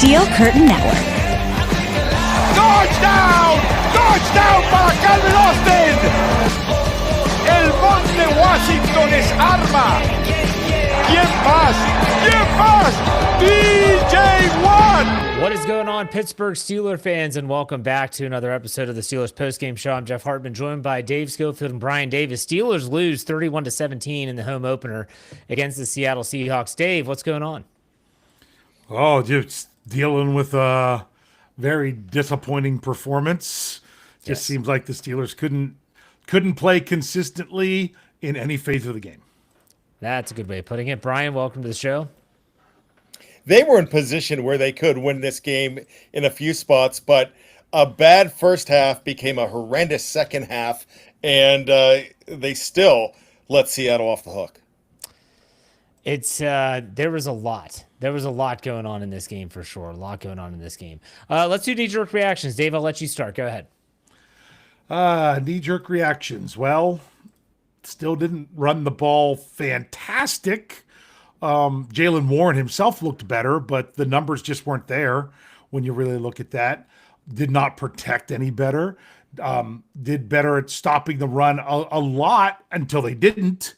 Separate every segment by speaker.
Speaker 1: Steel Curtain Network.
Speaker 2: Touchdown! Touchdown para Calvin Austin! El Monte Washington es arma. ¿Quién más? ¿Quién más? DJ Watt!
Speaker 3: What is going on, Pittsburgh Steelers fans, and welcome back to another episode of the Steelers Post-Game Show. I'm Jeff Hartman, joined by Dave Schofield and Brian Davis. Steelers lose 31-17 in the home opener against the Seattle Seahawks. Dave, what's going on?
Speaker 4: Oh, just dealing with a very disappointing performance. Just seems like the Steelers couldn't play consistently in any phase of the game.
Speaker 3: That's a good way of putting it. Brian, welcome to the show.
Speaker 5: They were in position where they could win this game in a few spots, but a bad first half became a horrendous second half, and they still let Seattle off the hook.
Speaker 3: It's there was a lot. There was a lot going on in this game for sure. A lot going on in this game. Let's do knee-jerk reactions. Dave, I'll let you start. Go ahead.
Speaker 4: Knee-jerk reactions. Well, still didn't run the ball fantastic. Jaylen Warren himself looked better, but the numbers just weren't there when you really look at that. Did not protect any better. Did better at stopping the run a lot until they didn't.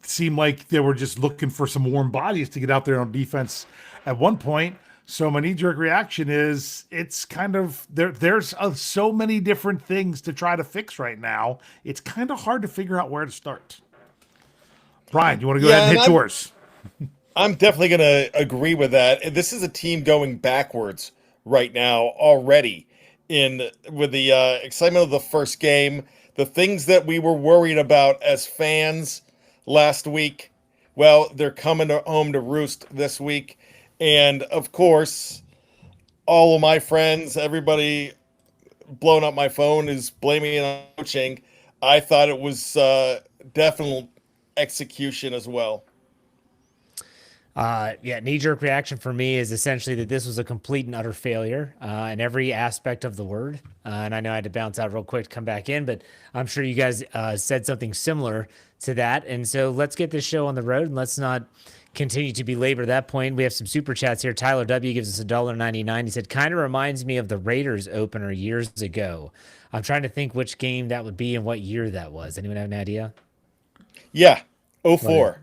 Speaker 4: Seemed like they were just looking for some warm bodies to get out there on defense at one point. So my knee-jerk reaction is it's kind of there's so many different things to try to fix right now. It's kind of hard to figure out where to start. Brian, you want to go ahead and hit yours?
Speaker 5: I'm definitely going to agree with that. This is a team going backwards right now already with the excitement of the first game, the things that we were worried about as fans last week. Well, they're coming home to roost this week. And, of course, all of my friends, everybody blowing up my phone is blaming it on coaching. I thought it was definitely execution as well.
Speaker 3: Knee-jerk reaction for me is essentially that this was a complete and utter failure in every aspect of the word. And I know I had to bounce out real quick to come back in, but I'm sure you guys said something similar to that. And so let's get this show on the road and let's not continue to belabor that point. We have some super chats here. Tyler W gives us $1.99. He said, kind of reminds me of the Raiders opener years ago. I'm trying to think which game that would be and what year that was. Anyone have an idea?
Speaker 5: Yeah, 04.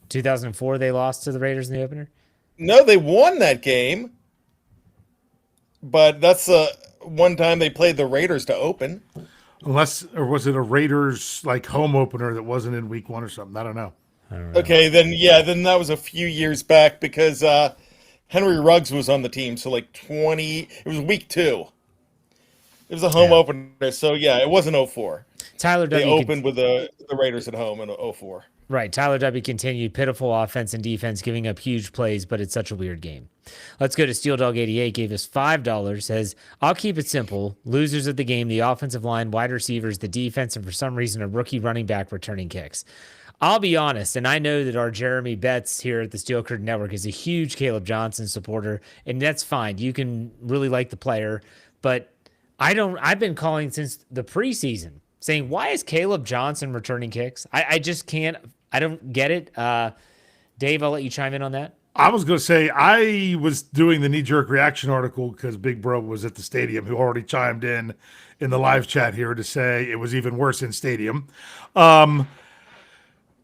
Speaker 3: 2004 they lost to the Raiders in the opener?
Speaker 5: No, they won that game. But that's one time they played the Raiders to open.
Speaker 4: Or was it a Raiders like home opener that wasn't in week 1 or something? I don't know.
Speaker 5: Okay, then that was a few years back because Henry Ruggs was on the team. So like it was week 2. It was a home opener. So yeah, it wasn't 04.
Speaker 3: Tyler W.
Speaker 5: They opened with the Raiders at home in 04.
Speaker 3: Right. Tyler W. continued. Pitiful offense and defense giving up huge plays, but it's such a weird game. Let's go to Steel Dog 88. Gave us $5. Says, I'll keep it simple. Losers of the game, the offensive line, wide receivers, the defense, and for some reason, a rookie running back returning kicks. I'll be honest, and I know that our Jeremy Betts here at the Steel Curtain Network is a huge Caleb Johnson supporter, and that's fine. You can really like the player, but I've been calling since the preseason saying, why is Caleb Johnson returning kicks? I just can't. I don't get it. Dave, I'll let you chime in on that.
Speaker 4: I was going to say I was doing the knee-jerk reaction article because Big Bro was at the stadium, who already chimed in the live chat here to say it was even worse in stadium.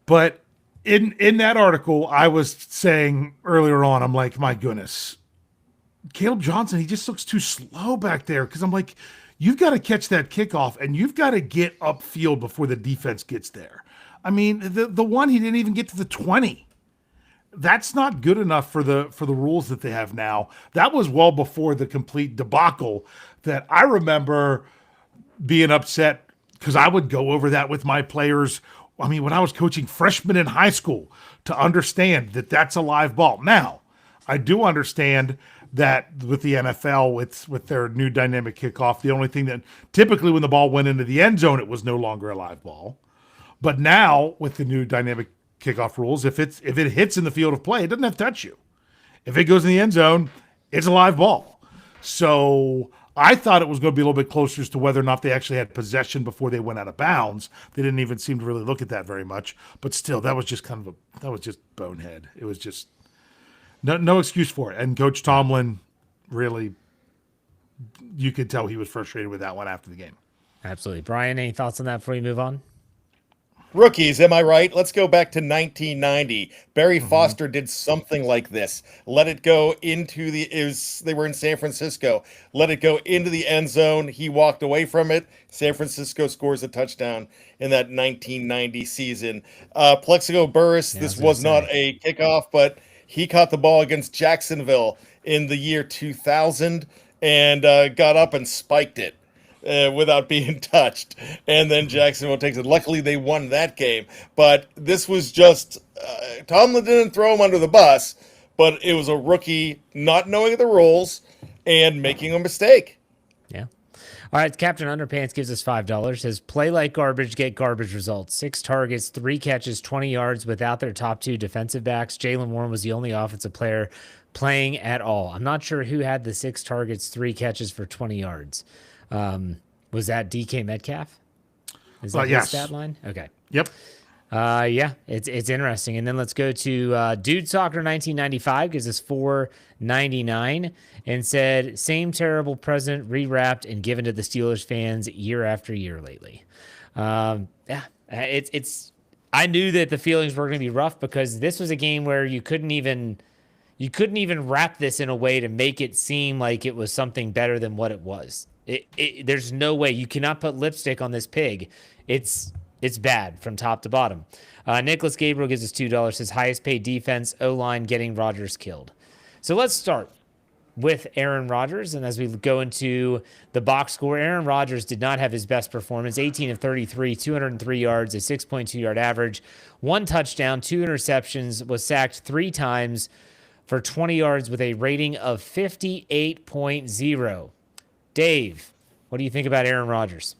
Speaker 4: But in that article, I was saying earlier on, I'm like, my goodness, Caleb Johnson, he just looks too slow back there because I'm like, you've got to catch that kickoff and you've got to get upfield before the defense gets there. I mean, the one he didn't even get to the 20. That's not good enough for the rules that they have now. That was well before the complete debacle that I remember being upset because I would go over that with my players. I mean, when I was coaching freshmen in high school to understand that that's a live ball. Now, I do understand that with the NFL, with their new dynamic kickoff, the only thing that typically when the ball went into the end zone, it was no longer a live ball. But now with the new dynamic kickoff rules, if it hits in the field of play, it doesn't have to touch you. If it goes in the end zone, it's a live ball. So I thought it was going to be a little bit closer as to whether or not they actually had possession before they went out of bounds. They didn't even seem to really look at that very much. But still, that was just bonehead. It was just No excuse for it. And Coach Tomlin really, you could tell he was frustrated with that one after the game.
Speaker 3: Absolutely. Brian, any thoughts on that before you move on?
Speaker 5: Rookies, am I right? Let's go back to 1990. Barry Foster did something like this. Let it go into they were in San Francisco. Let it go into the end zone. He walked away from it. San Francisco scores a touchdown in that 1990 season. Plexico Burris, this was not a kickoff, but he caught the ball against Jacksonville in the year 2000 and got up and spiked it. Without being touched, and then Jacksonville takes it. Luckily, they won that game, but this was just Tomlin didn't throw him under the bus, but it was a rookie not knowing the rules and making a mistake.
Speaker 3: Yeah. All right, Captain Underpants gives us $5. Says, play like garbage, get garbage results. 6 targets, 3 catches, 20 yards without their top 2 defensive backs. Jaylen Warren was the only offensive player playing at all. I'm not sure who had the 6 targets, 3 catches for 20 yards. Was that DK Metcalf? Is that his stat line? Okay.
Speaker 4: Yep.
Speaker 3: Yeah, it's interesting. And then let's go to Dude Soccer 1995 gives us $4.99 and said same terrible present rewrapped and given to the Steelers fans year after year lately. Yeah, it's. I knew that the feelings were going to be rough because this was a game where you couldn't even wrap this in a way to make it seem like it was something better than what it was. There's no way. You cannot put lipstick on this pig. It's bad from top to bottom. Nicholas Gabriel gives us $2. His highest paid defense, O-line getting Rodgers killed. So let's start with Aaron Rodgers. And as we go into the box score, Aaron Rodgers did not have his best performance. 18 of 33, 203 yards, a 6.2 yard average, 1 touchdown, 2 interceptions, was sacked 3 times for 20 yards with a rating of 58.0. Dave, what do you think about Aaron Rodgers?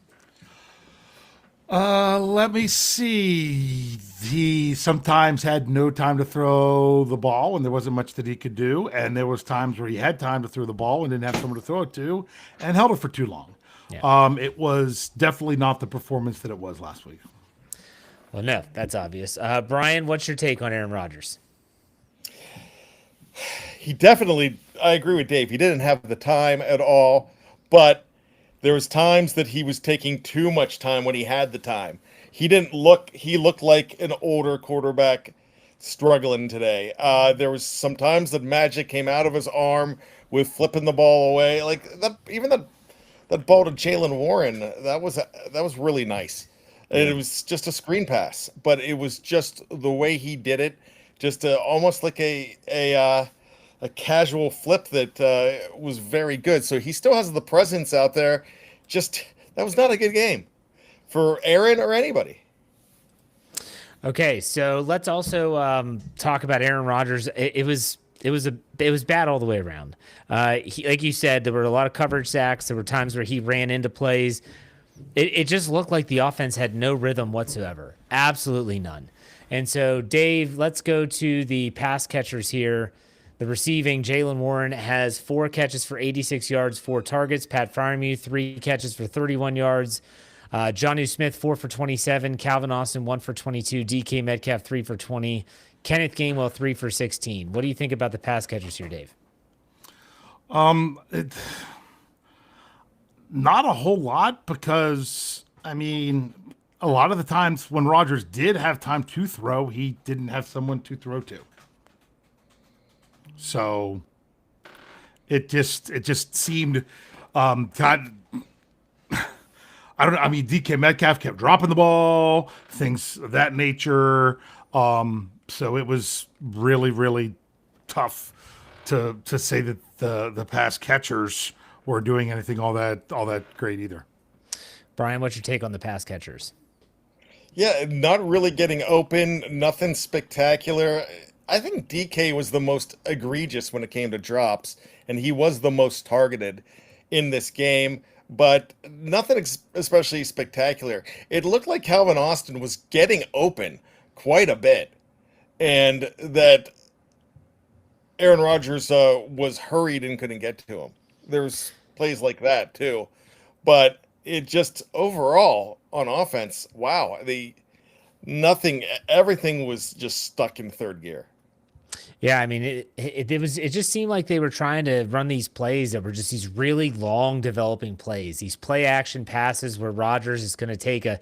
Speaker 4: Let me see. He sometimes had no time to throw the ball, and there wasn't much that he could do. And there was times where he had time to throw the ball and didn't have someone to throw it to, and held it for too long. Yeah. It was definitely not the performance that it was last week.
Speaker 3: Well, no, that's obvious. Brian, what's your take on Aaron Rodgers?
Speaker 5: He definitely, I agree with Dave. He didn't have the time at all. But there was times that he was taking too much time when he had the time. He looked like an older quarterback struggling today. There was some times that magic came out of his arm with flipping the ball away. Like that ball to Jaylen Warren, that was really nice. And it was just a screen pass, but it was just the way he did it, just almost like a casual flip that was very good. So he still has the presence out there. Just that was not a good game for Aaron or anybody.
Speaker 3: Okay, so let's also talk about Aaron Rodgers. It was bad all the way around. Like you said, there were a lot of coverage sacks. There were times where he ran into plays. It just looked like the offense had no rhythm whatsoever. Absolutely none. And so, Dave, let's go to the pass catchers here. The receiving, Jaylen Warren has 4 catches for 86 yards, 4 targets. Pat Freiermuth, 3 catches for 31 yards. Jonnu Smith, 4 for 27. Calvin Austin, 1 for 22. DK Metcalf, 3 for 20. Kenneth Gainwell, 3 for 16. What do you think about the pass catchers here, Dave?
Speaker 4: Not a whole lot because, I mean, a lot of the times when Rodgers did have time to throw, he didn't have someone to throw to. So it just seemed, God, I don't know. I mean, DK Metcalf kept dropping the ball, things of that nature. So it was really, really tough to say that the pass catchers were doing anything all that great either.
Speaker 3: Brian, what's your take on the pass catchers?
Speaker 5: Yeah, not really getting open, nothing spectacular. I think DK was the most egregious when it came to drops, and he was the most targeted in this game, but nothing especially spectacular. It looked like Calvin Austin was getting open quite a bit, and that Aaron Rodgers was hurried and couldn't get to him. There's plays like that too, but it just overall on offense, wow, everything was just stuck in third gear.
Speaker 3: Yeah, I mean, it just seemed like they were trying to run these plays that were just these really long developing plays, these play action passes where Rodgers is going to take a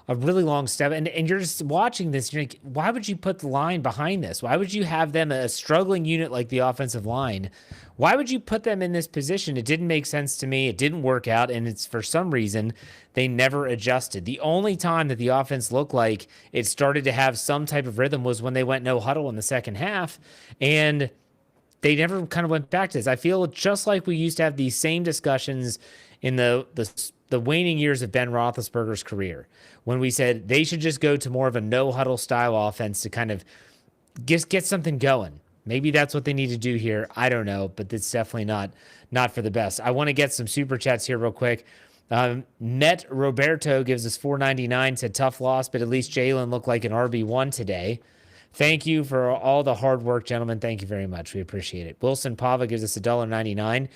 Speaker 3: really long step. And you're just watching this, you're like, why would you put the line behind this? Why would you have them a struggling unit like the offensive line? Why would you put them in this position? It didn't make sense to me. It didn't work out. And it's for some reason they never adjusted. The only time that the offense looked like it started to have some type of rhythm was when they went no huddle in the second half. And they never kind of went back to this. I feel just like we used to have these same discussions in the waning years of Ben Roethlisberger's career, when we said they should just go to more of a no huddle style offense to kind of just get something going. Maybe that's what they need to do here. I don't know, but it's definitely not for the best. I want to get some super chats here real quick. Met Roberto gives us $4.99, said tough loss, but at least Jalen looked like an RB1 today. Thank you for all the hard work, gentlemen. Thank you very much. We appreciate it. Wilson Pava gives us $1.99.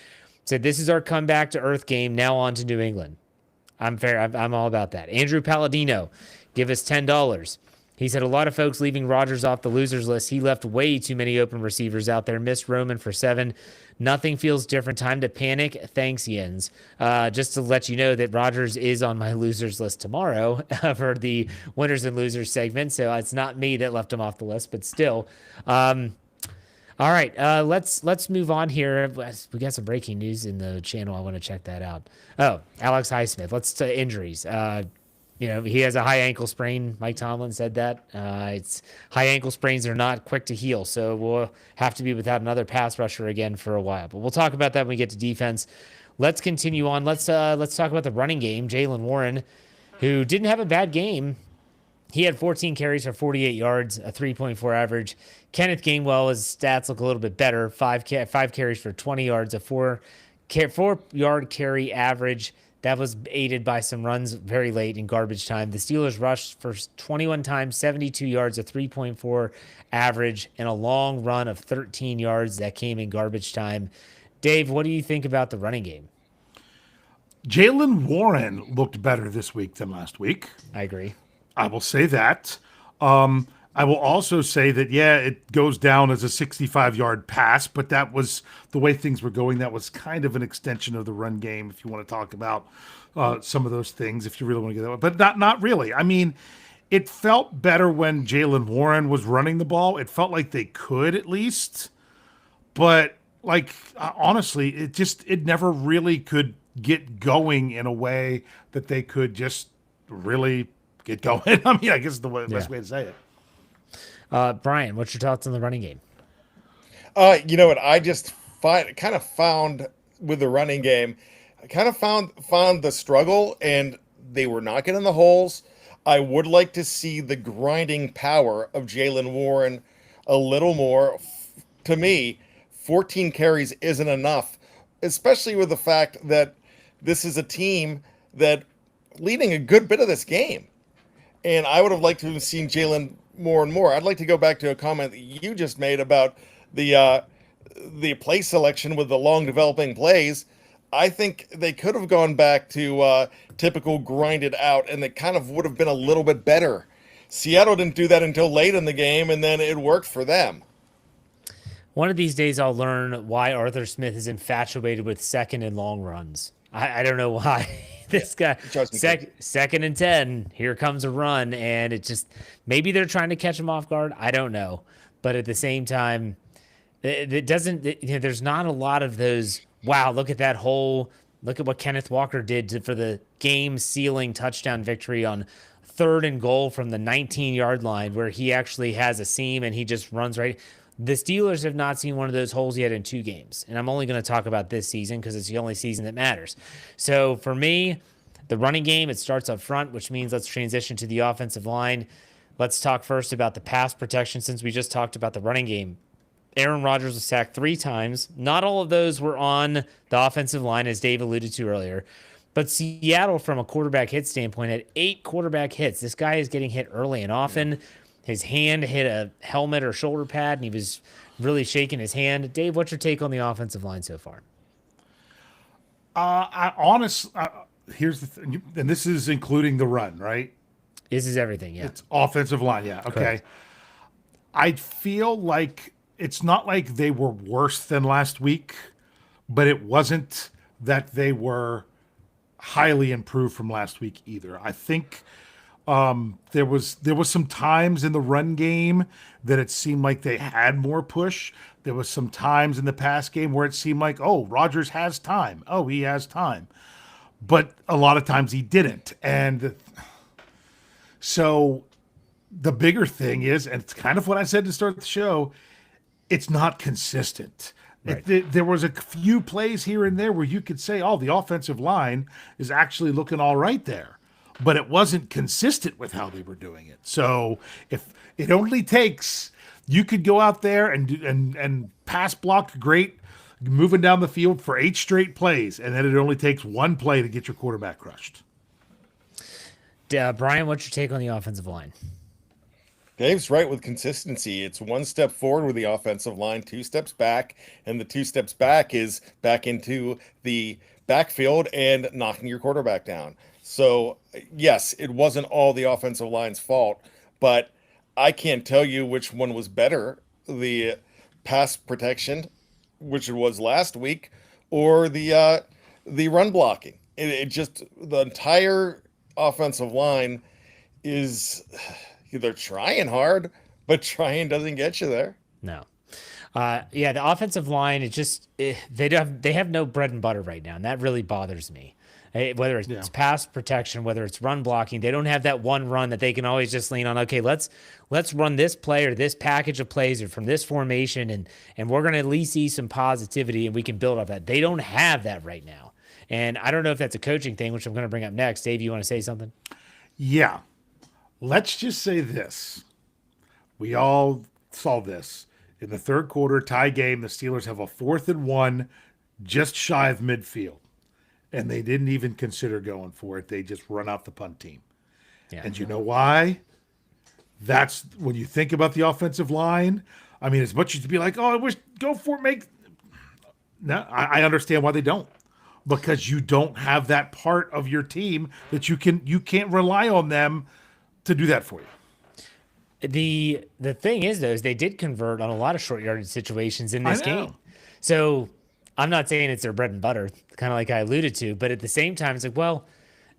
Speaker 3: Said this is our comeback to earth game. Now on to New England. I'm fair. I'm all about that. Andrew Palladino give us $10. He said a lot of folks leaving Rodgers off the losers list. He left way too many open receivers out there. Missed Roman for 7. Nothing feels different. Time to panic. Thanks, Jens. Just to let you know that Rodgers is on my losers list tomorrow for the winners and losers segment. So it's not me that left him off the list, but still. All right, let's move on here. We got some breaking news in the channel. I want to check that out. Oh, Alex Highsmith. Let's injuries. He has a high ankle sprain. Mike Tomlin said that. It's high ankle sprains are not quick to heal, so we'll have to be without another pass rusher again for a while. But we'll talk about that when we get to defense. Let's continue on. Let's talk about the running game. Jaylen Warren, who didn't have a bad game. He had 14 carries for 48 yards, a 3.4 average. Kenneth Gainwell, his stats look a little bit better. Five carries for 20 yards, a 4-yard carry average. That was aided by some runs very late in garbage time. The Steelers rushed for 21 times, 72 yards, a 3.4 average, and a long run of 13 yards that came in garbage time. Dave, what do you think about the running game?
Speaker 4: Jaylen Warren looked better this week than last week.
Speaker 3: I agree.
Speaker 4: I will say that. I will also say that, it goes down as a 65-yard pass, but that was the way things were going. That was kind of an extension of the run game, if you want to talk about some of those things, if you really want to get that way. But not really. I mean, it felt better when Jaylen Warren was running the ball. It felt like they could at least. But, honestly, it never really could get going in a way that they could just really get going. I mean, I guess is the best way to say it.
Speaker 3: Brian, what's your thoughts on the running game?
Speaker 5: You know what? I just found with the running game, I kind of found the struggle, and they were not getting the holes. I would like to see the grinding power of Jaylen Warren a little more. To me, 14 carries isn't enough, especially with the fact that this is a team that leading a good bit of this game. And I would have liked to have seen Jaylen more and more. I'd like to go back to a comment that you just made about the play selection with the long developing plays. I think they could have gone back to typical grinded out, and it kind of would have been a little bit better. Seattle didn't do that until late in the game, and then it worked for them.
Speaker 3: One of these days I'll learn why Arthur Smith is infatuated with second and long runs. I don't know why. This guy, second and 10, here comes a run, and it just, maybe they're trying to catch him off guard. I don't know. But at the same time, there's not a lot of those, wow, look at that hole. Look at what Kenneth Walker did for the game-sealing touchdown victory on 3rd and goal from the 19-yard line, where he actually has a seam and he just runs right. The Steelers have not seen one of those holes yet in 2 games. And I'm only going to talk about this season because it's the only season that matters. So for me, the running game, it starts up front, which means let's transition to the offensive line. Let's talk first about the pass protection since we just talked about the running game. Aaron Rodgers was sacked 3 times. Not all of those were on the offensive line, as Dave alluded to earlier. But Seattle, from a quarterback hit standpoint, had 8 quarterback hits. This guy is getting hit early and often. His hand hit a helmet or shoulder pad, and he was really shaking his hand. Dave, what's your take on the offensive line so far?
Speaker 4: Here's the thing, and this is including the run, right?
Speaker 3: This is everything, yeah.
Speaker 4: It's offensive line, yeah. Okay. Correct. I feel like it's not like they were worse than last week, but it wasn't that they were highly improved from last week either. I think there was some times in the run game that it seemed like they had more push. There was some times in the pass game where it seemed like, oh, Rodgers has time. Oh, he has time. But a lot of times he didn't. And so the bigger thing is, and it's kind of what I said to start the show, it's not consistent.
Speaker 3: Right.
Speaker 4: There was a few plays here and there where you could say, oh, the offensive line is actually looking all right there. But it wasn't consistent with how they were doing it. So if it only takes, you could go out there and pass block great, moving down the field for 8 straight plays, and then it only takes one play to get your quarterback crushed.
Speaker 3: Brian, what's your take on the offensive line?
Speaker 5: Dave's right with consistency. It's 1 step forward with the offensive line, 2 steps back, and the 2 steps back is back into the backfield and knocking your quarterback down. So, yes, it wasn't all the offensive line's fault, but I can't tell you which one was better, the pass protection, which it was last week, or the run blocking. It just, the entire offensive line is... They're trying hard, but trying doesn't get you there.
Speaker 3: No. Yeah, the offensive line, they have no bread and butter right now, and that really bothers me. Whether it's pass protection, whether it's run blocking, they don't have that one run that they can always just lean on. Okay, let's run this play or this package of plays or from this formation, and we're going to at least see some positivity, and we can build off that. They don't have that right now. And I don't know if that's a coaching thing, which I'm going to bring up next. Dave, you want to say something?
Speaker 4: Yeah. Let's just say this. We all saw this. In the third quarter, tie game, the Steelers have a 4th and 1 just shy of midfield. And they didn't even consider going for it. They just run out the punt team. Yeah. And you know why? That's when you think about the offensive line. I mean, as much as to be like, oh, I wish, go for it, No, I understand why they don't. Because you don't have that part of your team that you can't rely on them to do that for you.
Speaker 3: The thing is, though, is they did convert on a lot of short yardage situations in this game. So I'm not saying it's their bread and butter, kind of like I alluded to, but at the same time, it's like, well,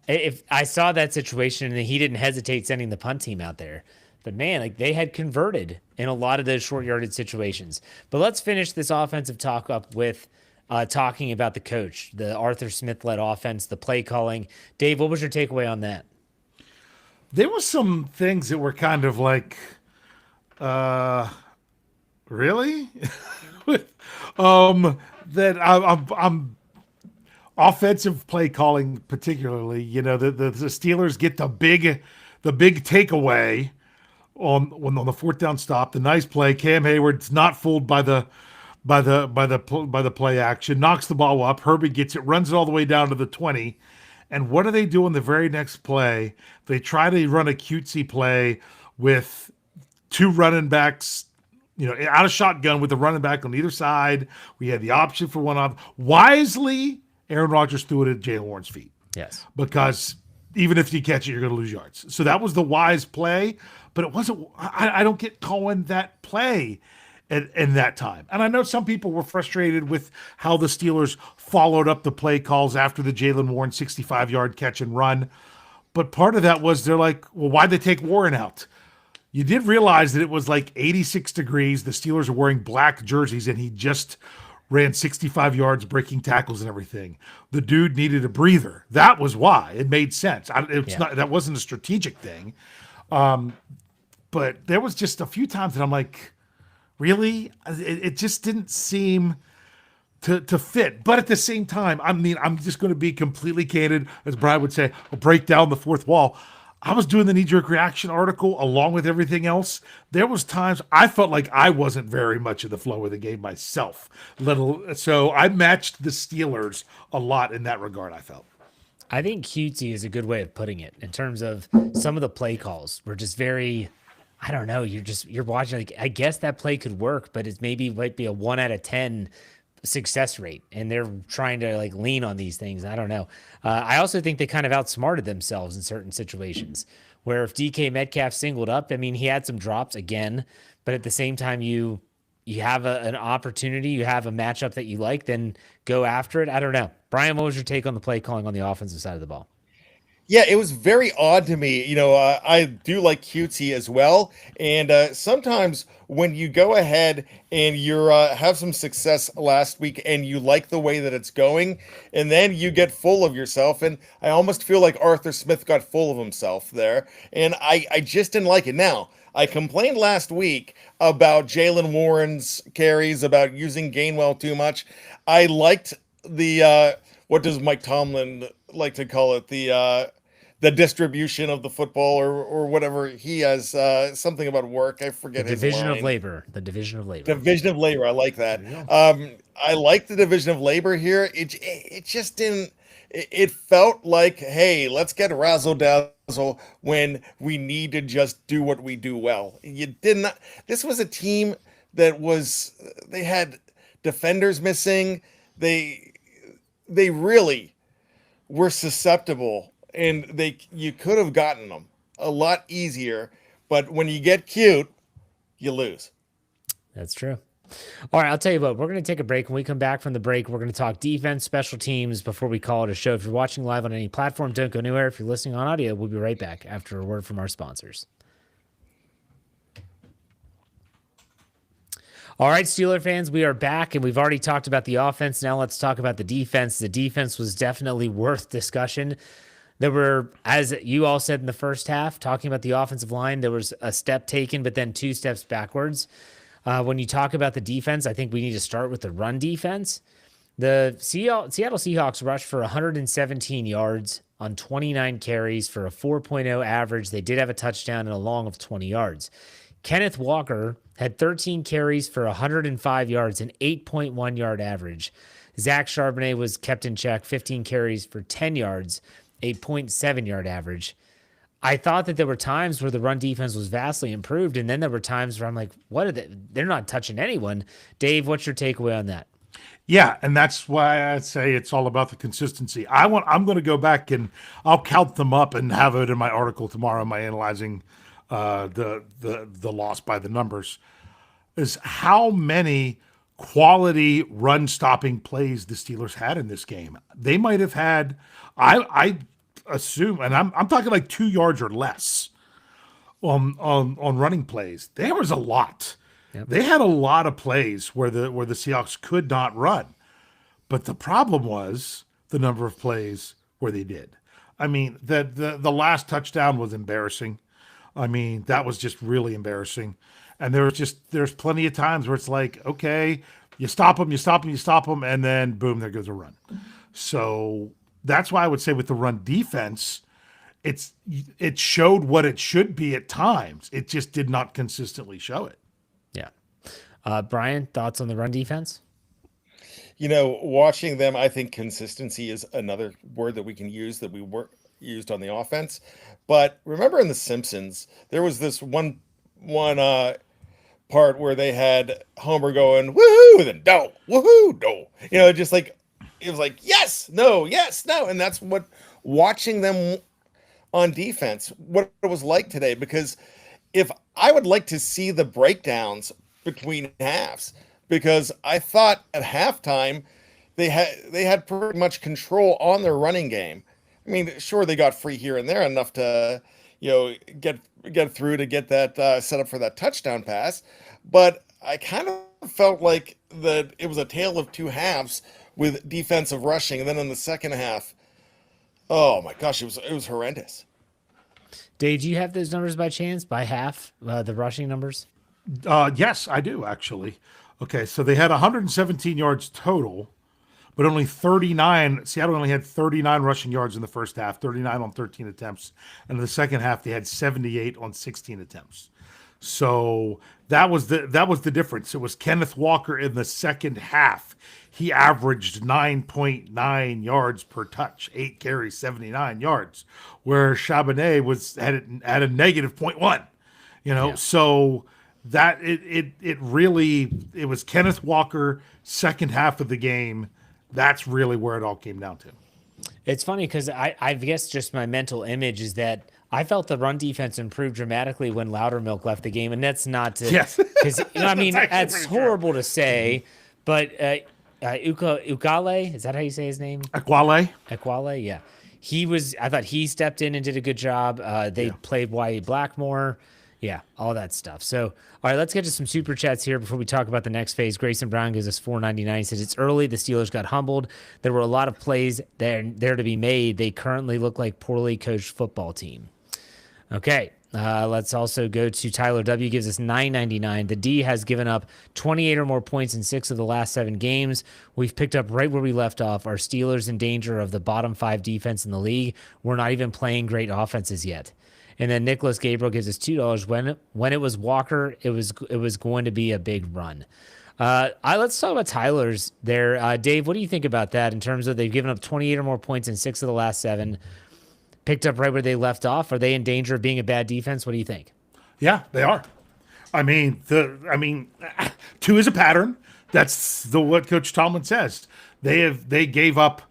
Speaker 3: if I saw that situation and he didn't hesitate sending the punt team out there, but man, like they had converted in a lot of those short yardage situations. But let's finish this offensive talk up with talking about the coach, the Arthur Smith-led offense, the play calling. Dave, what was your takeaway on that?
Speaker 4: There was some things that were kind of like, really? That I'm offensive play calling particularly. You know, the Steelers get the big takeaway on the 4th down stop. The nice play. Cam Hayward's not fooled by the play action. Knocks the ball up. Herbie gets it. Runs it all the way down to the 20. And what do they do in the very next play? They try to run a cutesy play with 2 running backs, out of shotgun with the running back on either side. We had the option for one off. Wisely, Aaron Rodgers threw it at Jalen Warren's feet.
Speaker 3: Yes.
Speaker 4: Because even if you catch it, you're going to lose yards. So that was the wise play, but it wasn't. I don't get calling that play in that time. And I know some people were frustrated with how the Steelers followed up the play calls after the Jalen Warren 65-yard catch and run. But part of that was they're like, well, why'd they take Warren out? You did realize that it was like 86 degrees. The Steelers are wearing black jerseys, and he just ran 65 yards, breaking tackles and everything. The dude needed a breather. That was why. It made sense. That wasn't a strategic thing. But there was just a few times that I'm like, really? It just didn't seem to fit. But at the same time, I mean, I'm just going to be completely candid, as Brian would say, I'll break down the fourth wall. I was doing the knee-jerk reaction article along with everything else. There was times I felt like I wasn't very much in the flow of the game myself. So I matched the Steelers a lot in that regard, I felt.
Speaker 3: I think cutesy is a good way of putting it in terms of some of the play calls were just very, I don't know, you're watching, like, I guess that play could work, but it might be a 1 out of 10 success rate, and they're trying to like lean on these things. I don't know. I also think they kind of outsmarted themselves in certain situations where if DK Metcalf singled up, I mean, he had some drops again, but at the same time, you you have an opportunity, you have a matchup that you like, then go after it. I don't know. Brian, what was your take on the play calling on the offensive side of the ball?
Speaker 5: Yeah, it was very odd to me. I do like cutesy as well, and sometimes when you go ahead and you're have some success last week, and you like the way that it's going, and then you get full of yourself, and I almost feel like Arthur Smith got full of himself there, and I just didn't like it. Now, I complained last week about Jalen Warren's carries, about using Gainwell too much. I liked the what does Mike Tomlin like to call it, the distribution of the football, or whatever he has, something about work. I forget
Speaker 3: The
Speaker 5: his
Speaker 3: division
Speaker 5: line.
Speaker 3: of labor. The division of labor.
Speaker 5: Division of labor. I like that. I like the division of labor here. It just didn't. It felt like, hey, let's get razzle dazzle when we need to just do what we do well. You did not. This was a team that they had defenders missing. They really were susceptible, and you could have gotten them a lot easier. But when you get cute, you lose.
Speaker 3: That's true. All right, I'll tell you what, we're going to take a break. When we come back from the break, we're going to talk defense, special teams before we call it a show. If you're watching live on any platform, don't go anywhere. If you're listening on audio, we'll be right back after a word from our sponsors. All right, Steeler fans, we are back, and we've already talked about the offense. Now let's talk about the defense. The defense was definitely worth discussion. There were, as you all said in the first half, talking about the offensive line, there was a step taken, but then 2 steps backwards. When you talk about the defense, I think we need to start with the run defense. The Seattle Seahawks rushed for 117 yards on 29 carries for a 4.0 average. They did have a touchdown and a long of 20 yards. Kenneth Walker had 13 carries for 105 yards, an 8.1 yard average. Zach Charbonnet was kept in check, 15 carries for 10 yards, 8.7 yard average. I thought that there were times where the run defense was vastly improved, and then there were times where I'm like, what are they? They're not touching anyone. Dave, what's your takeaway on that?
Speaker 4: Yeah, and that's why I'd say it's all about the consistency. I'm going to go back and I'll count them up and have it in my article tomorrow. My analyzing the loss by the numbers is how many quality run stopping plays the Steelers had in this game. They might have had, I assume, and I'm talking like 2 yards or less on running plays. There was a lot.
Speaker 3: Yep.
Speaker 4: They had a lot of plays where the Seahawks could not run, but the problem was the number of plays where they did. I mean, the last touchdown was embarrassing. I mean, that was just really embarrassing. And there's plenty of times where it's like, okay, you stop them, and then boom, there goes a run. So that's why I would say with the run defense, it showed what it should be at times. It just did not consistently show it.
Speaker 3: Yeah. Brian, thoughts on the run defense?
Speaker 5: Watching them, I think consistency is another word that we can use that we weren't used on the offense. But remember in The Simpsons, there was this one part where they had Homer going, woohoo, then no, woohoo, no. Just like, it was like, yes, no. And that's what watching them on defense, what it was like today. Because if I would like to see the breakdowns between halves, because I thought at halftime they had pretty much control on their running game. I mean, sure, they got free here and there enough to, get through to get that set up for that touchdown pass. But I kind of felt like that it was a tale of 2 halves with defensive rushing. And then in the second half, oh my gosh, it was horrendous.
Speaker 3: Dave, do you have those numbers by chance, by half, the rushing numbers?
Speaker 4: Yes, I do actually. Okay, so they had 117 yards total, but only 39. Seattle only had 39 rushing yards in the first half, 39 on 13 attempts. And in the second half, they had 78 on 16 attempts. So that was the difference. It was Kenneth Walker in the second half. He averaged 9.9 yards per touch, 8 carries, 79 yards, where Charbonnet had a negative 0.1.
Speaker 3: Yeah.
Speaker 4: So that it was Kenneth Walker second half of the game. That's really where it all came down to.
Speaker 3: It's funny because I guess just my mental image is that I felt the run defense improved dramatically when Loudermilk left the game, and that's not to,
Speaker 4: Yes.
Speaker 3: because I mean
Speaker 4: That's actually
Speaker 3: that's
Speaker 4: pretty true.
Speaker 3: horrible to say, but Ukale, is that how you say his name?
Speaker 4: Aquale.
Speaker 3: Equale, yeah. I thought he stepped in and did a good job. They played Wyatt Blackmore. Yeah, all that stuff. So, all right, let's get to some super chats here before we talk about the next phase. Grayson Brown gives us $4.99. Says it's early. The Steelers got humbled. There were a lot of plays there to be made. They currently look like poorly coached football team. Okay, let's also go to Tyler W. Gives us $9.99. The D has given up 28 or more points in 6 of the last 7 games. We've picked up right where we left off. Our Steelers in danger of the bottom 5 defense in the league. We're not even playing great offenses yet. And then Nicholas Gabriel gives us $2. When it was Walker, it was going to be a big run. Let's talk about Tyler's there. Dave, what do you think about that in terms of they've given up 28 or more points in 6 of the last 7, picked up right where they left off? Are they in danger of being a bad defense? What do you think?
Speaker 4: Yeah, they are. I mean, 2 is a pattern. That's what Coach Tomlin says. They gave up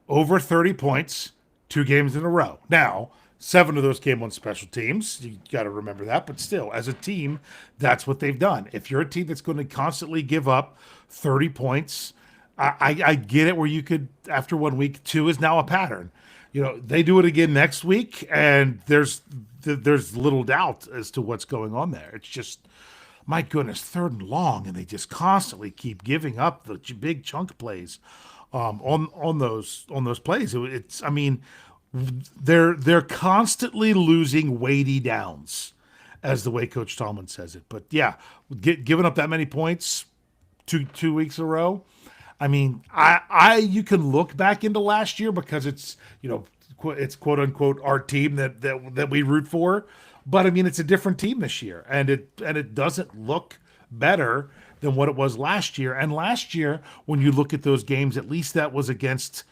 Speaker 4: over 30 points 2 games in a row. Now, 7 of those came on special teams. You got to remember that. But still, as a team, that's what they've done. If you're a team that's going to constantly give up 30 points, I get it where you could, after 1 week, 2 is now a pattern. You know, they do it again next week, and there's little doubt as to what's going on there. It's just, my goodness, 3rd and long, and they just constantly keep giving up the big chunk plays on those plays. It's, I mean, they're constantly losing weighty downs, as the way Coach Tomlin says it. But yeah, giving up that many points 2 weeks in a row. I mean, you can look back into last year because it's, you know, it's quote unquote our team that we root for. But I mean, it's a different team this year, and it doesn't look better than what it was last year. And last year, when you look at those games, at least that was against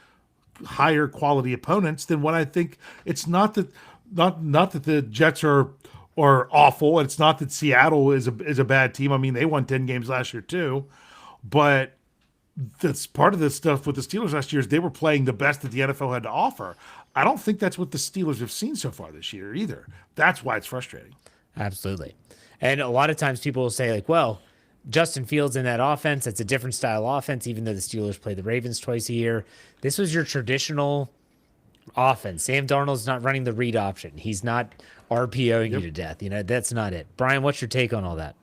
Speaker 4: higher quality opponents than what I think. It's not that the Jets are awful. It's not that Seattle is a bad team. I mean, they won 10 games last year too, but that's part of the stuff with the Steelers last year is they were playing the best that the NFL had to offer. I don't think that's what the Steelers have seen so far this year either. That's why it's frustrating.
Speaker 3: Absolutely. And a lot of times people will say, like, well, Justin Fields in that offense, it's a different style offense, even though the Steelers play the Ravens twice a year. This was your traditional offense. Sam Darnold's not running the read option. He's not RPOing you to death. You know, that's not it. Brian, what's your take on all that?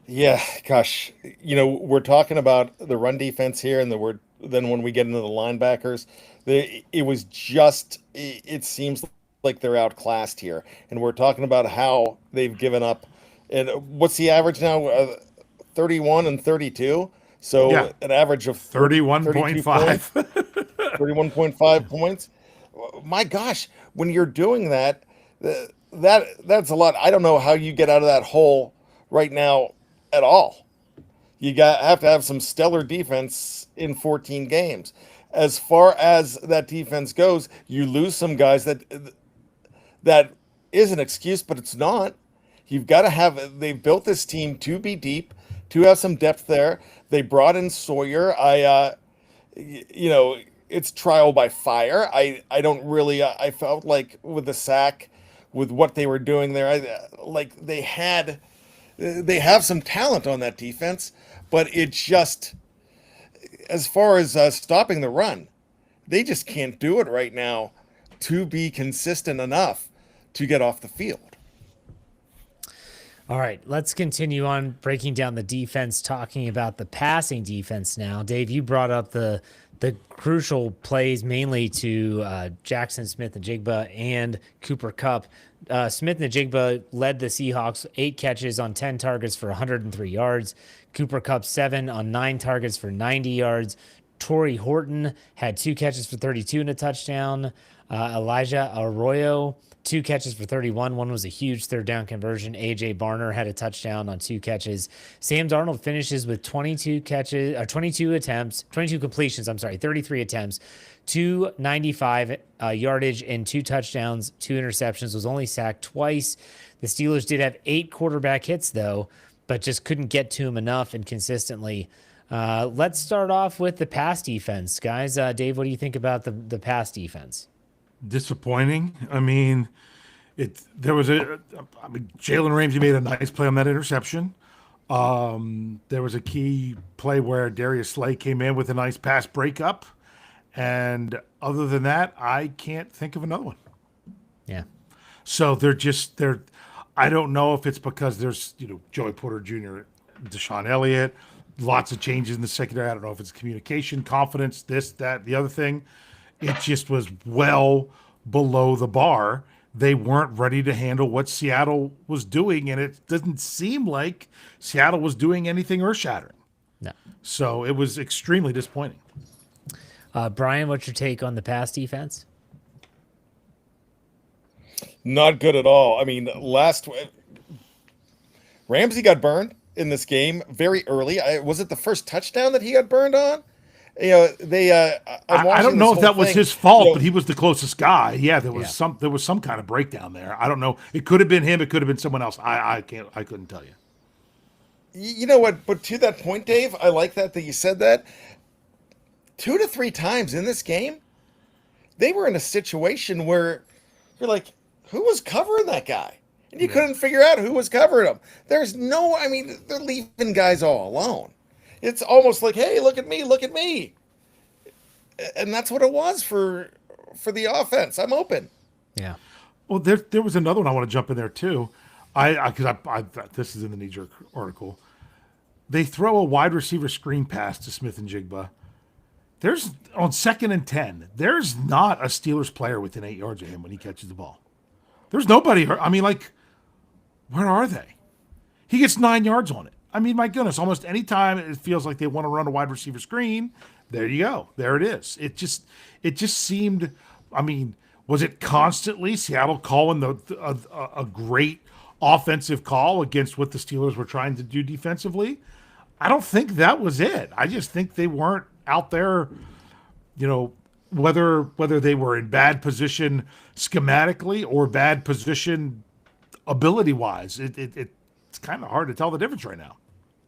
Speaker 5: Yeah, gosh, you know, we're talking about the run defense here, and then when we get into the linebackers, it seems like they're outclassed here, and we're talking about how they've given up. And what's the average now? 31 and 32. So
Speaker 4: yeah,
Speaker 5: an average of
Speaker 4: 31.5.
Speaker 5: 31.5 points. My gosh, when you're doing that, that's a lot. I don't know how you get out of that hole right now at all. You have to have some stellar defense in 14 games. As far as that defense goes, you lose some guys that is an excuse, but it's not. You've got to have. They've built this team to be deep, to have some depth there. They brought in Sawyer. It's trial by fire. I don't really. I felt like with the sack, with what they were doing there, they have some talent on that defense, but it just, as far as stopping the run, they just can't do it right now to be consistent enough to get off the field.
Speaker 3: All right, let's continue on breaking down the defense, talking about the passing defense now. Dave, you brought up the crucial plays mainly to Jackson Smith-Njigba and Cooper Kupp. Smith-Njigba led the Seahawks 8 catches on 10 targets for 103 yards. Cooper Kupp 7 on 9 targets for 90 yards. Torrey Horton had 2 catches for 32 and a touchdown. Elijah Arroyo, 2 catches for 31. One was a huge 3rd down conversion. AJ Barner had a touchdown on 2 catches. Sam Darnold finishes with 22 completions, 33 attempts, 295 yardage and 2 touchdowns, 2 interceptions, was only sacked twice. The Steelers did have 8 quarterback hits though, but just couldn't get to him enough and consistently. Let's start off with the pass defense, guys. Dave, what do you think about the pass defense?
Speaker 4: Disappointing. I mean, Jalen Ramsey made a nice play on that interception. There was a key play where Darius Slay came in with a nice pass breakup. And other than that, I can't think of another one.
Speaker 3: Yeah.
Speaker 4: So I don't know if it's because there's, Joey Porter Jr., Deshaun Elliott, lots of changes in the secondary. I don't know if it's communication, confidence, this, that, the other thing. It just was well below the bar. They weren't ready to handle what Seattle was doing, and it doesn't seem like Seattle was doing anything earth-shattering.
Speaker 3: No.
Speaker 4: So it was extremely disappointing.
Speaker 3: Brian, what's your take on the pass defense?
Speaker 5: Not good at all. I mean, Ramsey got burned in this game very early. Was it the first touchdown that he got burned on?
Speaker 4: I don't know if that was his fault, but he was the closest guy. Yeah, there was some kind of breakdown there. I don't know. It could have been him. It could have been someone else. I couldn't tell you.
Speaker 5: You know what? But to that point, Dave, I like that you said that. 2 to 3 times in this game, they were in a situation where you're like, who was covering that guy? And you couldn't figure out who was covering him. They're leaving guys all alone. It's almost like, hey, look at me. And that's what it was for the offense. I'm open.
Speaker 3: Yeah.
Speaker 4: Well, there was another one I want to jump in there too. This is in the knee-jerk article. They throw a wide receiver screen pass to Smith and Jigba. There's on 2nd and 10. There's not a Steelers player within 8 yards of him when he catches the ball. There's nobody. I mean, where are they? He gets 9 yards on it. I mean, my goodness, almost any time it feels like they want to run a wide receiver screen, there you go. There it is. It just seemed, I mean, was it constantly Seattle calling a great offensive call against what the Steelers were trying to do defensively? I don't think that was it. I just think they weren't out there, whether they were in bad position schematically or bad position ability-wise. It's kind of hard to tell the difference right now.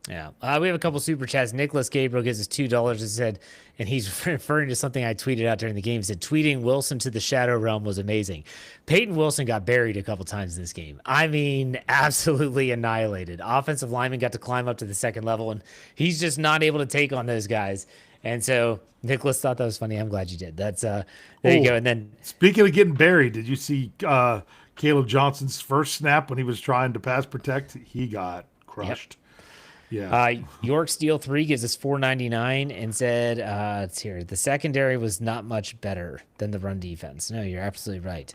Speaker 3: Yeah. We have a couple super chats. Nicholas Gabriel gives us $2 and said, and he's referring to something I tweeted out during the game. He said, tweeting Wilson to the shadow realm was amazing. Peyton Wilson got buried a couple times in this game. I mean, absolutely annihilated. Offensive lineman got to climb up to the 2nd level, and he's just not able to take on those guys. And so Nicholas thought that was funny. I'm glad you did. That's there you go. And then
Speaker 4: speaking of getting buried, did you see Caleb Johnson's first snap when he was trying to pass protect? He got crushed. Yep. Yeah.
Speaker 3: York Steel 3 gives us $4.99 and said, it's here. The secondary was not much better than the run defense. No, you're absolutely right.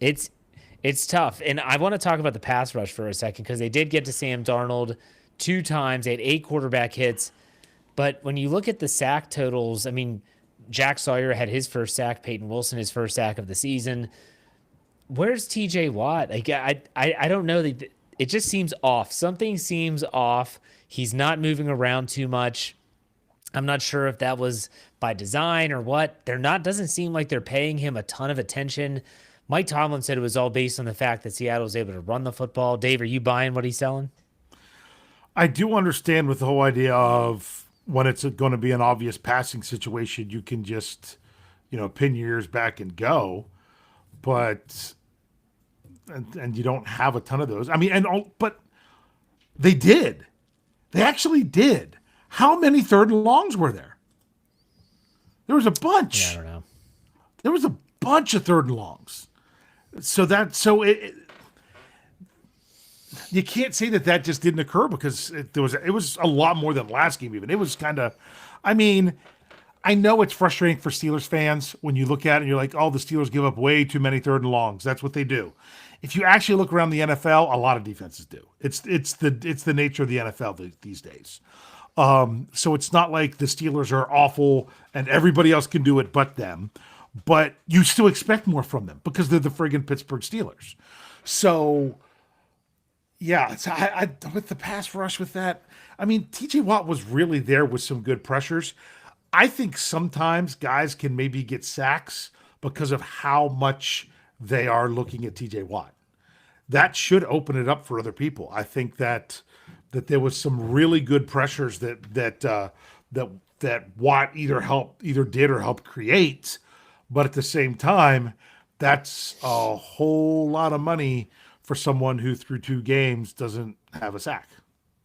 Speaker 3: It's tough. And I want to talk about the pass rush for a second because they did get to Sam Darnold 2 times. They had 8 quarterback hits. But when you look at the sack totals, I mean, Jack Sawyer had his first sack, Peyton Wilson his first sack of the season. Where's TJ Watt? I don't know. It just seems off. Something seems off. He's not moving around too much. I'm not sure if that was by design or what. Doesn't seem like they're paying him a ton of attention. Mike Tomlin said it was all based on the fact that Seattle was able to run the football. Dave, are you buying what he's selling?
Speaker 4: I do understand with the whole idea of when it's going to be an obvious passing situation, you can just, pin your ears back and go. But, and you don't have a ton of those. I mean, but they did. They actually did. How many 3rd and longs were there? There was a bunch.
Speaker 3: Yeah, I don't know.
Speaker 4: There was a bunch of 3rd and longs. You can't say that just didn't occur because it was a lot more than last game even. It was kind of, I mean, I know it's frustrating for Steelers fans when you look at it and you're like, oh, the Steelers give up way too many 3rd and longs. That's what they do. If you actually look around the NFL, a lot of defenses do. It's the nature of the NFL these days. So it's not like the Steelers are awful and everybody else can do it but them. But you still expect more from them because they're the friggin' Pittsburgh Steelers. So, yeah, with the pass rush with that, I mean, TJ Watt was really there with some good pressures. I think sometimes guys can maybe get sacks because of how much they are looking at TJ Watt. That should open it up for other people. I think that there was some really good pressures that Watt either did or helped create, But at the same time, that's a whole lot of money for someone who through 2 games doesn't have a sack.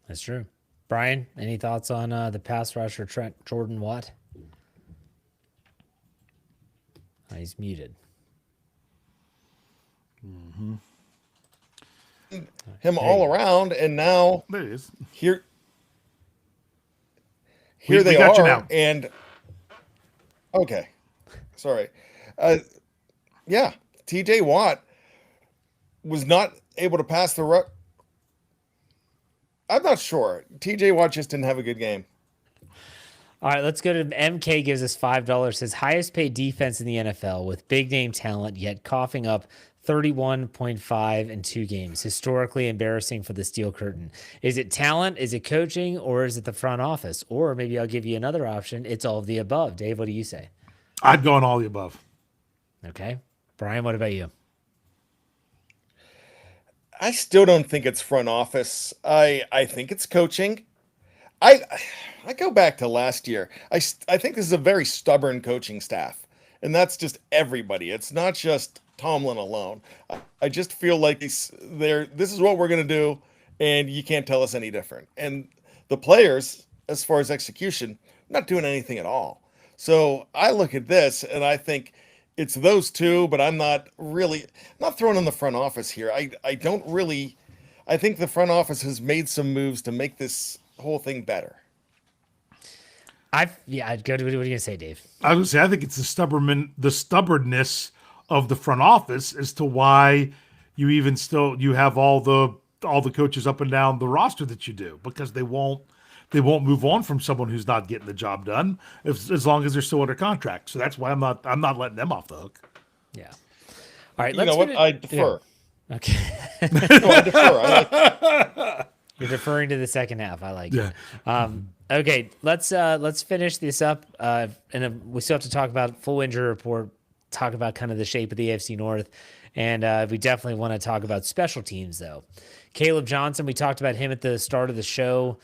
Speaker 3: That's true. Brian, any thoughts on the pass rusher Trent Jordan Watt? He's muted.
Speaker 5: Him all around, and now
Speaker 4: There it is.
Speaker 5: here
Speaker 4: We
Speaker 5: they
Speaker 4: got you
Speaker 5: are,
Speaker 4: now.
Speaker 5: and okay, sorry, yeah, T.J. Watt was not able to pass the rush. I'm not sure. T.J. Watt just didn't have a good game.
Speaker 3: All right, let's go to MK gives us $5. Says highest paid defense in the NFL with big name talent, yet coughing up 31.5 in 2 games. Historically embarrassing for the Steel Curtain. Is it talent? Is it coaching? Or is it the front office? Or maybe I'll give you another option. It's all of the above. Dave, what do you say?
Speaker 4: I'd go on all the above.
Speaker 3: Okay. Brian, what about you?
Speaker 5: I still don't think it's front office. I think it's coaching. I go back to last year. I think this is a very stubborn coaching staff, and that's just everybody. It's not just Tomlin alone. I just feel like this is what we're going to do, and you can't tell us any different. And the players, as far as execution, not doing anything at all. So I look at this, and I think it's those two, but I'm not throwing in the front office here. I think the front office has made some moves to make this whole thing better.
Speaker 3: I'd go to, what are you going to say, Dave?
Speaker 4: I would say I think it's the stubbornness of the front office as to why you have all the coaches up and down the roster that you do, because they won't move on from someone who's not getting the job done as long as they're still under contract. So that's why I'm not letting them off the hook.
Speaker 3: Yeah. All right.
Speaker 5: You know what? I defer.
Speaker 3: Yeah. Okay.
Speaker 5: No, I defer.
Speaker 3: You're deferring to the second half. I like it.
Speaker 4: Yeah.
Speaker 3: Okay, let's finish this up, and we still have to talk about full injury report, talk about kind of the shape of the AFC North, and we definitely want to talk about special teams, though. Caleb Johnson, we talked about him at the start of the show.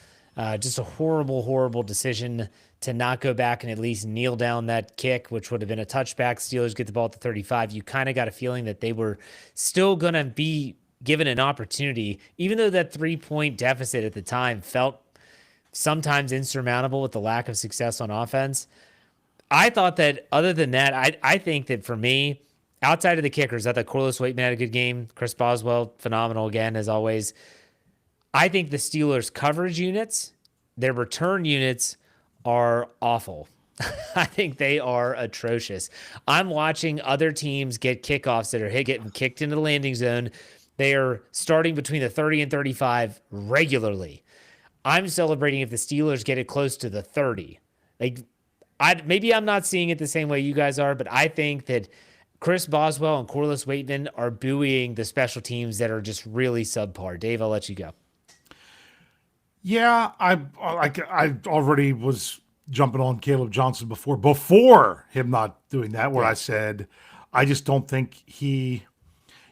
Speaker 3: Just a horrible, horrible decision to not go back and at least kneel down that kick, which would have been a touchback. Steelers get the ball at the 35. You kind of got a feeling that they were still going to be given an opportunity, even though that 3-point deficit at the time felt sometimes insurmountable with the lack of success on offense. I thought that other than that, I think that for me, outside of the kickers, I thought Corliss Waitman had a good game. Chris Boswell, phenomenal again, as always. I think the Steelers' coverage units, their return units are awful. I think they are atrocious. I'm watching other teams get kickoffs that are getting kicked into the landing zone. They are starting between the 30 and 35 regularly. I'm celebrating if the Steelers get it close to the 30. Maybe I'm not seeing it the same way you guys are, but I think that Chris Boswell and Corliss Waitman are buoying the special teams that are just really subpar. Dave, I'll let you go.
Speaker 4: Yeah, I already was jumping on Caleb Johnson before him not doing that, where I said, I just don't think you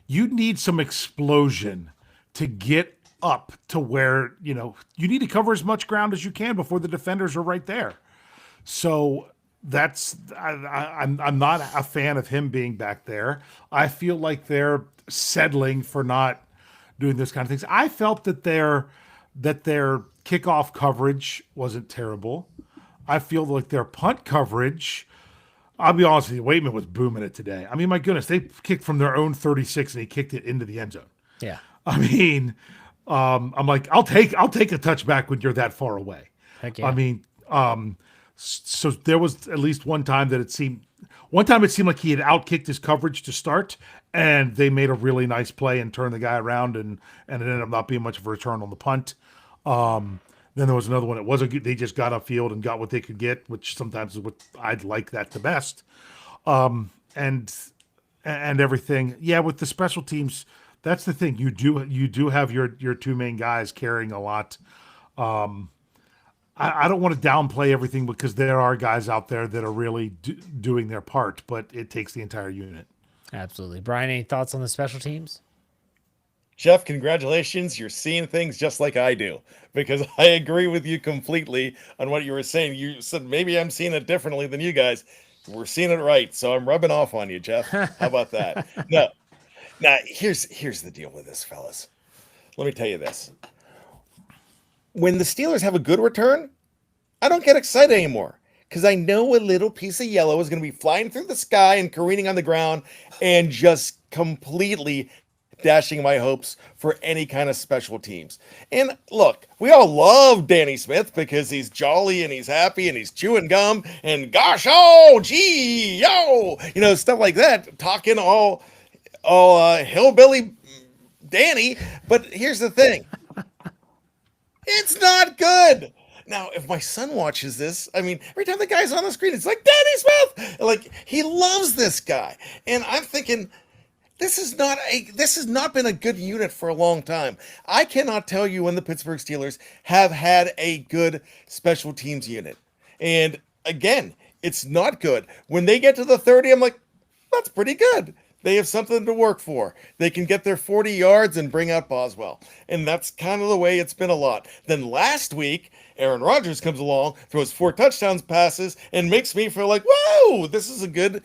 Speaker 4: need some explosion to get up to where, you need to cover as much ground as you can before the defenders are right there. So I'm not a fan of him being back there. I feel like they're settling for not doing this kind of things. I felt that their kickoff coverage wasn't terrible. I feel like their punt coverage, I'll be honest with you, Waitman was booming it today. I mean, my goodness, they kicked from their own 36 and he kicked it into the end zone.
Speaker 3: Yeah.
Speaker 4: I mean, I'm like, I'll take a touchback when you're that far away.
Speaker 3: Heck yeah.
Speaker 4: I mean, so there was at least one time it seemed like he had outkicked his coverage to start, and they made a really nice play and turned the guy around, and it ended up not being much of a return on the punt. Then there was another one. They just got upfield and got what they could get, which sometimes is what I'd like that the best. And everything. Yeah, with the special teams, that's the thing. You do have your two main guys carrying a lot. I don't want to downplay everything because there are guys out there that are really doing their part, but it takes the entire unit.
Speaker 3: Absolutely. Brian, any thoughts on the special teams?
Speaker 5: Jeff, congratulations. You're seeing things just like I do, because I agree with you completely on what you were saying. You said maybe I'm seeing it differently than you guys. We're seeing it right, so I'm rubbing off on you, Jeff. How about that? No. Now, here's the deal with this, fellas. Let me tell you this. When the Steelers have a good return, I don't get excited anymore because I know a little piece of yellow is going to be flying through the sky and careening on the ground and just completely dashing my hopes for any kind of special teams. And look, we all love Danny Smith because he's jolly and he's happy and he's chewing gum and gosh, oh, gee, yo, stuff like that, talking all hillbilly Danny. But here's the thing. It's not good. Now, if my son watches this, I mean, every time the guy's on the screen, it's like, Danny Smith! Like, he loves this guy. And I'm thinking, this has not been a good unit for a long time. I cannot tell you when the Pittsburgh Steelers have had a good special teams unit. And again, it's not good. When they get to the 30, I'm like, that's pretty good. They have something to work for. They can get their 40 yards and bring out Boswell. And that's kind of the way it's been a lot. Then last week, Aaron Rodgers comes along, throws 4 touchdowns passes, and makes me feel like, whoa, this is a good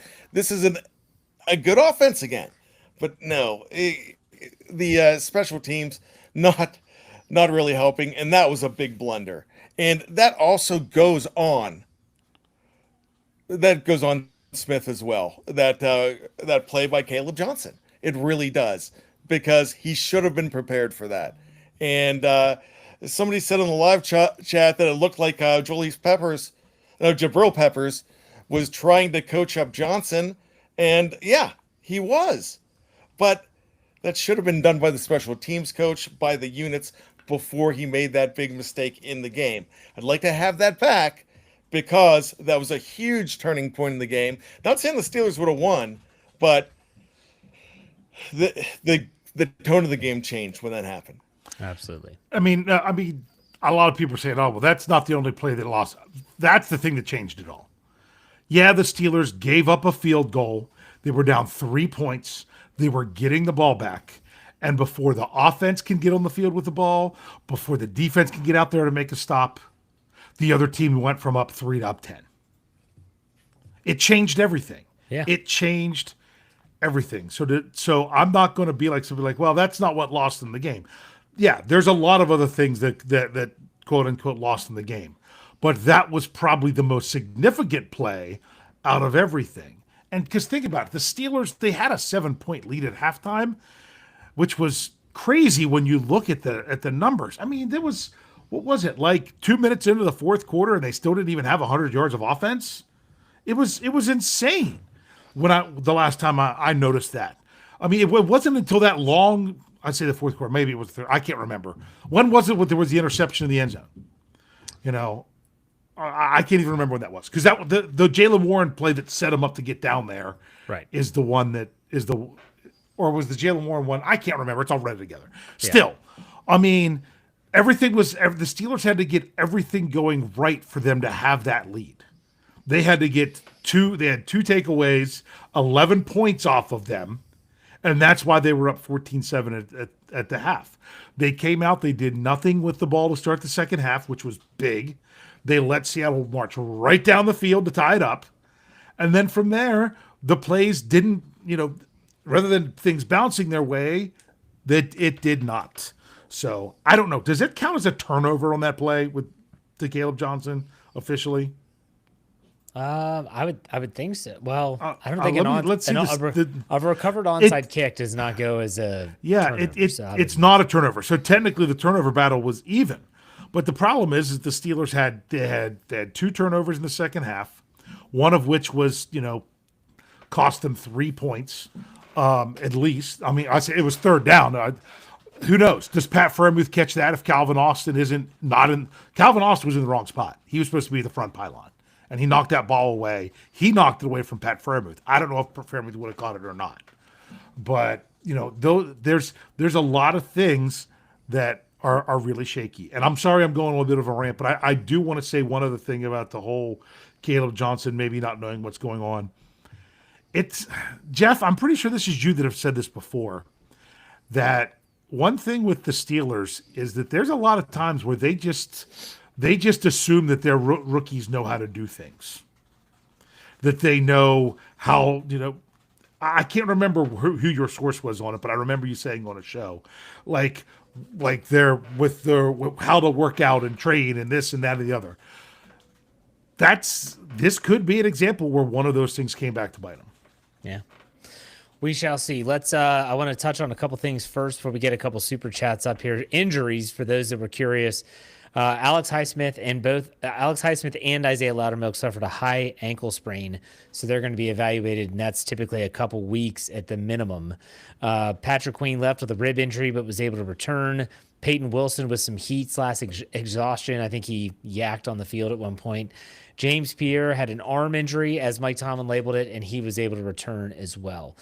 Speaker 5: offense again. But no, the special teams not really helping, and that was a big blunder. And that also goes on. That goes on Smith as well. That play by Caleb Johnson. It really does, because he should have been prepared for that. And somebody said on the live chat that it looked like Jabril Peppers was trying to coach up Johnson, and yeah, he was. But that should have been done by the special teams coach, by the units, before he made that big mistake in the game. I'd like to have that back, because that was a huge turning point in the game. Not saying the Steelers would have won, but the tone of the game changed when that happened.
Speaker 3: Absolutely.
Speaker 4: I mean, a lot of people are saying, "Oh, well, that's not the only play that lost." That's the thing that changed it all. Yeah, the Steelers gave up a field goal. They were down 3 points. They were getting the ball back. And before the offense can get on the field with the ball, before the defense can get out there to make a stop, the other team went from up 3 to up 10. It changed everything.
Speaker 3: Yeah.
Speaker 4: It changed everything. So I'm not going to be like somebody like, well, that's not what lost in the game. Yeah, there's a lot of other things that quote unquote lost in the game. But that was probably the most significant play out of everything. And because think about it, the Steelers, they had a 7-point lead at halftime, which was crazy when you look at the numbers. I mean, there was, what was it, like 2 minutes into the fourth quarter and they still didn't even have 100 yards of offense? It was insane the last time I noticed that. I mean, it wasn't until that long, I'd say the fourth quarter, maybe it was I can't remember. When was it when there was the interception in the end zone? I can't even remember when that was, because that the Jaylen Warren play that set him up to get down there,
Speaker 3: right,
Speaker 4: is the one that is the, or was the Jaylen Warren one? I can't remember. It's all read together. Still, I mean, the Steelers had to get everything going right for them to have that lead. They had to get they had 2 takeaways, 11 points off of them, and that's why they were up 14-7 at the half. They came out, they did nothing with the ball to start the second half, which was big. They let Seattle march right down the field to tie it up. And then from there, the plays didn't, rather than things bouncing their way, that it did not. So I don't know. Does it count as a turnover on that play to Caleb Johnson officially?
Speaker 3: I would think so. Well, I don't think a recovered onside kick does not go as a turnover.
Speaker 4: It's not a turnover. So technically, the turnover battle was even. But the problem is the Steelers had 2 turnovers in the second half, one of which was cost them 3 points at least. I mean, I say it was third down. Who knows? Does Pat Freiermuth catch that if Calvin Austin Calvin Austin was in the wrong spot. He was supposed to be the front pylon, and he knocked that ball away. He knocked it away from Pat Freiermuth. I don't know if Freiermuth would have caught it or not. But, there's a lot of things that are really shaky. And I'm sorry I'm going on a little bit of a rant, but I do want to say one other thing about the whole Caleb Johnson maybe not knowing what's going on. It's, Jeff, I'm pretty sure this is you that have said this before, that one thing with the Steelers is that there's a lot of times where they just assume that their rookies know how to do things. that they know how, I can't remember who your source was on it, but I remember you saying on a show, like they're with how to work out and train and this and that and the other. This could be an example where one of those things came back to bite them.
Speaker 3: Yeah. We shall see. I want to touch on a couple things first before we get a couple super chats up here. Injuries, for those that were curious. Alex Highsmith and Isaiah Loudermilk suffered a high ankle sprain, so they're going to be evaluated, and that's typically a couple weeks at the minimum. Patrick Queen left with a rib injury but was able to return. Peyton Wilson with some heat/exhaustion. I think he yacked on the field at one point. James Pierre had an arm injury, as Mike Tomlin labeled it, and he was able to return as well.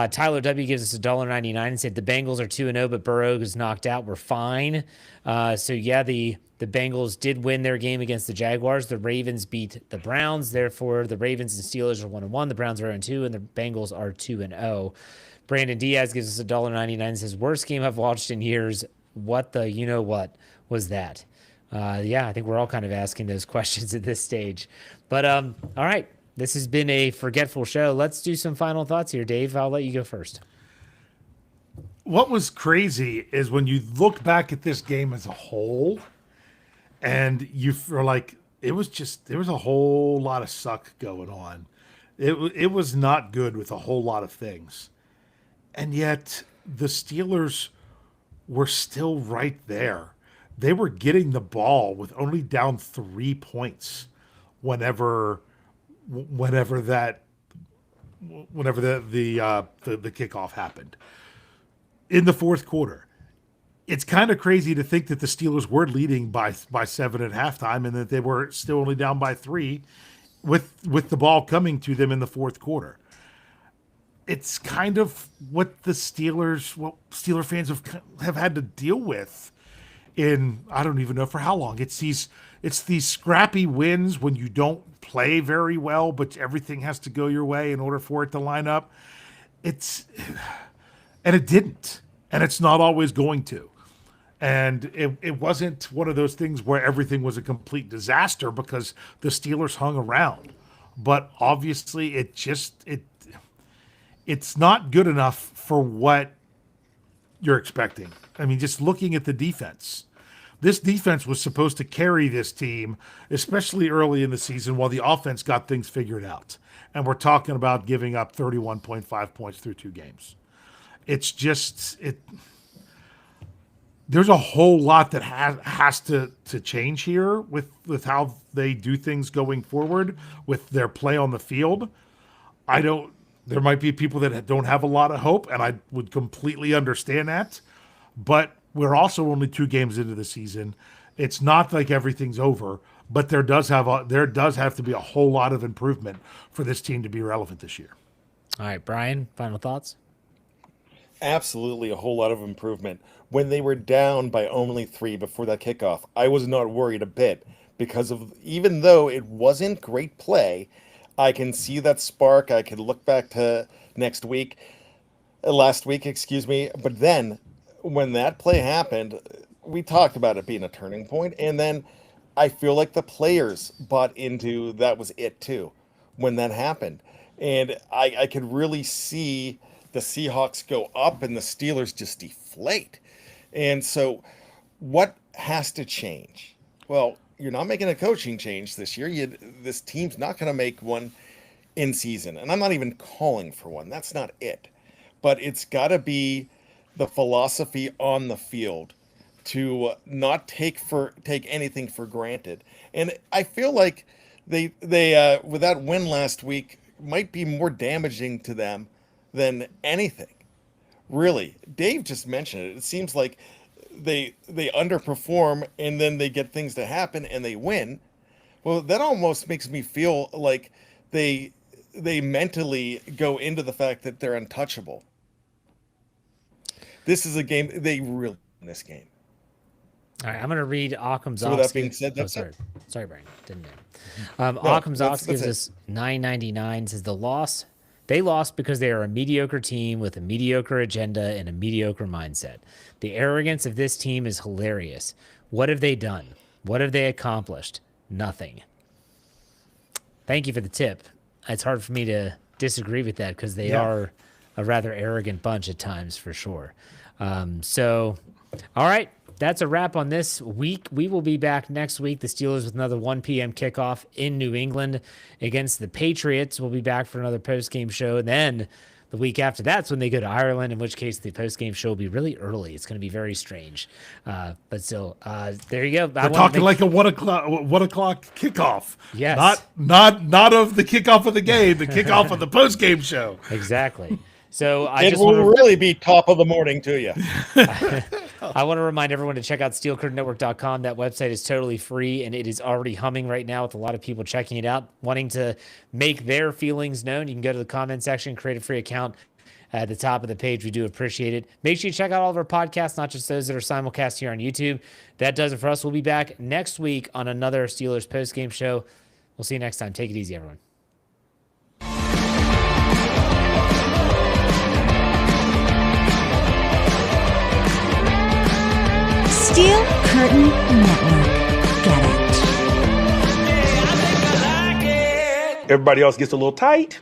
Speaker 3: Tyler W. gives us $1.99 and said the Bengals are 2-0, but Burrow is knocked out. We're fine. So yeah, the Bengals did win their game against the Jaguars. The Ravens beat the Browns. Therefore, the Ravens and Steelers are 1-1. The Browns are 0-2, and the Bengals are 2-0. Brandon Diaz gives us $1.99 and says, worst game I've watched in years. What the what was that? Yeah, I think we're all kind of asking those questions at this stage. But all right. This has been a forgetful show. Let's do some final thoughts here, Dave. I'll let you go first.
Speaker 4: What was crazy is when you look back at this game as a whole, and you feel like there was a whole lot of suck going on. It was not good with a whole lot of things. And yet the Steelers were still right there. They were getting the ball with only down 3 points whenever the kickoff happened in the fourth quarter. It's kind of crazy to think that the Steelers were leading by 7 at halftime and that they were still only down by 3 with the ball coming to them in the fourth quarter. It's kind of what Steeler fans have had to deal with in, I don't even know for how long. It's these scrappy wins when you don't play very well, but everything has to go your way in order for it to line up. And it didn't, and it's not always going to. And it wasn't one of those things where everything was a complete disaster because the Steelers hung around. But obviously it's not good enough for what you're expecting. I mean, just looking at the defense. This defense was supposed to carry this team, especially early in the season, while the offense got things figured out. And we're talking about giving up 31.5 points through 2 games. It's just there's a whole lot that has to change here with how they do things going forward with their play on the field. There might be people that don't have a lot of hope, and I would completely understand that. But we're also only 2 games into the season. It's not like everything's over, but there does have to be a whole lot of improvement for this team to be relevant this year.
Speaker 3: All right, Brian, final thoughts?
Speaker 5: Absolutely a whole lot of improvement. When they were down by only 3 before that kickoff, I was not worried a bit because of, even though it wasn't great play, I can see that spark. I can look back to last week, but then when that play happened, we talked about it being a turning point, and then I feel like the players bought into that was it too when that happened. And I could really see the Seahawks go up and the Steelers just deflate. And so what has to change? Well, you're not making a coaching change this year. This team's not going to make one in season. And I'm not even calling for one. That's not it. But it's got to be the philosophy on the field to not take anything for granted. And I feel like they with that win last week might be more damaging to them than anything. Really, Dave just mentioned it. It seems like they underperform and then they get things to happen and they win. Well, that almost makes me feel like they mentally go into the fact that they're untouchable. This is a game they really win this game.
Speaker 3: All right, I'm going to read Occam's.
Speaker 5: So with that being said,
Speaker 3: sorry, Brian, didn't know. Occam's gives us $9.99. Says they lost because they are a mediocre team with a mediocre agenda and a mediocre mindset. The arrogance of this team is hilarious. What have they done? What have they accomplished? Nothing. Thank you for the tip. it's hard for me to disagree with that because they are a rather arrogant bunch at times, for sure. So, all right. That's a wrap on this week. We will be back next week. The Steelers with another 1 p.m. kickoff in New England against the Patriots. We'll be back for another post-game show. And then the week after that's when they go to Ireland, in which case the post-game show will be really early. It's going to be very strange. But still, there you go.
Speaker 4: We're talking like a 1 o'clock kickoff.
Speaker 3: Yes.
Speaker 4: Not of the kickoff of the game, the kickoff of the post-game show.
Speaker 3: Exactly. So
Speaker 5: it will really be top of the morning to you.
Speaker 3: I want to remind everyone to check out steelcurtainnetwork.com. That website is totally free, and it is already humming right now with a lot of people checking it out, wanting to make their feelings known. You can go to the comment section, create a free account at the top of the page. We do appreciate it. Make sure you check out all of our podcasts, not just those that are simulcast here on YouTube. That does it for us. We'll be back next week on another Steelers post-game show. We'll see you next time. Take it easy, everyone.
Speaker 1: Steel Curtain Network. Get it.
Speaker 6: Everybody else gets a little tight.